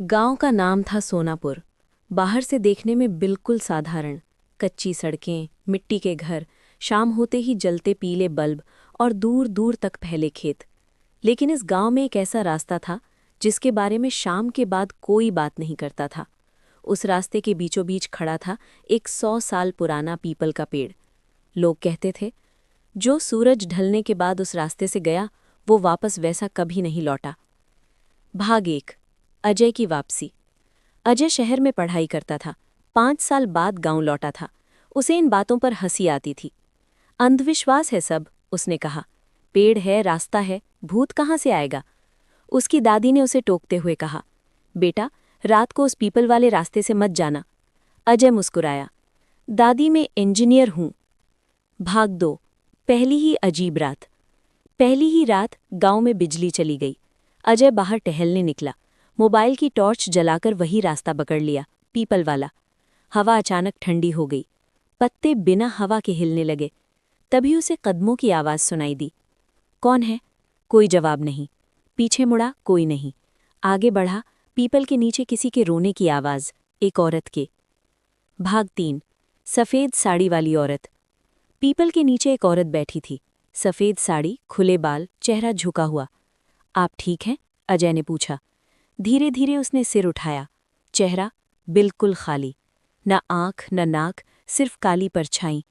गांव का नाम था सोनापुर। बाहर से देखने में बिल्कुल साधारण, कच्ची सड़कें, मिट्टी के घर, शाम होते ही जलते पीले बल्ब और दूर दूर तक फैले खेत। लेकिन इस गांव में एक ऐसा रास्ता था जिसके बारे में शाम के बाद कोई बात नहीं करता था। उस रास्ते के बीचों बीच खड़ा था एक 100 साल पुराना पीपल का पेड़। लोग कहते थे, जो सूरज ढलने के बाद उस रास्ते से गया वो वापस वैसा कभी नहीं लौटा। भाग 1। अजय की वापसी। अजय शहर में पढ़ाई करता था। 5 साल बाद गांव लौटा था। उसे इन बातों पर हंसी आती थी। अंधविश्वास है सब, उसने कहा। पेड़ है, रास्ता है, भूत कहाँ से आएगा? उसकी दादी ने उसे टोकते हुए कहा, बेटा, रात को उस पीपल वाले रास्ते से मत जाना। अजय मुस्कुराया, दादी मैं इंजीनियर हूं। भाग 2। पहली ही अजीब रात। पहली ही रात गांव में बिजली चली गई। अजय बाहर टहलने निकला। मोबाइल की टॉर्च जलाकर वही रास्ता पकड़ लिया, पीपल वाला। हवा अचानक ठंडी हो गई। पत्ते बिना हवा के हिलने लगे। तभी उसे कदमों की आवाज़ सुनाई दी। कौन है? कोई जवाब नहीं। पीछे मुड़ा, कोई नहीं। आगे बढ़ा, पीपल के नीचे किसी के रोने की आवाज़, एक औरत के। भाग 3। सफ़ेद साड़ी वाली औरत। पीपल के नीचे एक औरत बैठी थी। सफ़ेद साड़ी, खुले बाल, चेहरा झुका हुआ। आप ठीक हैं? अजय ने पूछा। धीरे धीरे उसने सिर उठाया। चेहरा बिल्कुल खाली, न आंख न नाक, सिर्फ काली परछाई।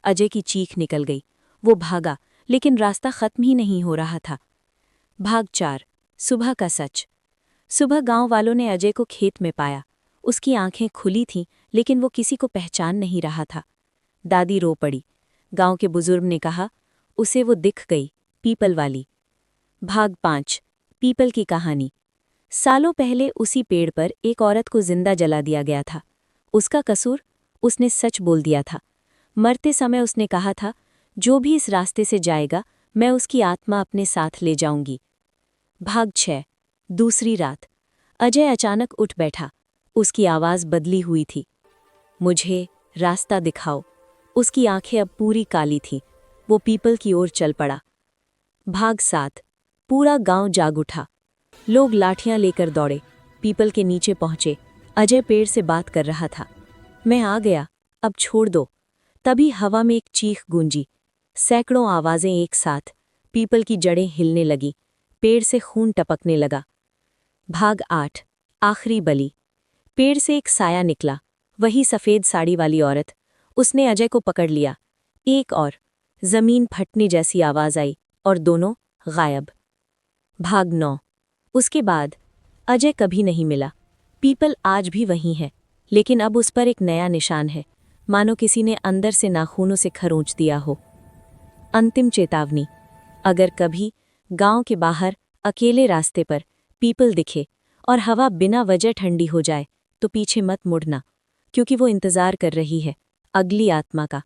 अजय की चीख निकल गई। वो भागा, लेकिन रास्ता खत्म ही नहीं हो रहा था। भाग 4। सुबह का सच। सुबह गांव वालों ने अजय को खेत में पाया। उसकी आंखें खुली थीं, लेकिन वो किसी को पहचान नहीं रहा था। दादी रो पड़ी। गांव के बुजुर्ग ने कहा, उसे वो दिख गई, पीपल वाली। भाग 5। पीपल की कहानी। सालों पहले उसी पेड़ पर एक औरत को जिंदा जला दिया गया था। उसका कसूर? उसने सच बोल दिया था। मरते समय उसने कहा था, जो भी इस रास्ते से जाएगा मैं उसकी आत्मा अपने साथ ले जाऊंगी। भाग 6। दूसरी रात। अजय अचानक उठ बैठा। उसकी आवाज़ बदली हुई थी। मुझे रास्ता दिखाओ। उसकी आंखें अब पूरी काली थीं। वो पीपल की ओर चल पड़ा। भाग 7। पूरा गांव जाग उठा। लोग लाठियां लेकर दौड़े। पीपल के नीचे पहुंचे। अजय पेड़ से बात कर रहा था। मैं आ गया, अब छोड़ दो। तभी हवा में एक चीख गूंजी। सैकड़ों आवाजें एक साथ। पीपल की जड़ें हिलने लगी। पेड़ से खून टपकने लगा। भाग 8। आखिरी बलि। पेड़ से एक साया निकला। वही सफ़ेद साड़ी वाली औरत। उसने अजय को पकड़ लिया। एक और। जमीन फटने जैसी आवाज आई और दोनों गायब। भाग 9। उसके बाद अजय कभी नहीं मिला। पीपल आज भी वही है, लेकिन अब उस पर एक नया निशान है, मानो किसी ने अंदर से नाखूनों से खरोंच दिया हो। अंतिम चेतावनी। अगर कभी गांव के बाहर अकेले रास्ते पर पीपल दिखे और हवा बिना वजह ठंडी हो जाए, तो पीछे मत मुड़ना, क्योंकि वो इंतजार कर रही है, अगली आत्मा का।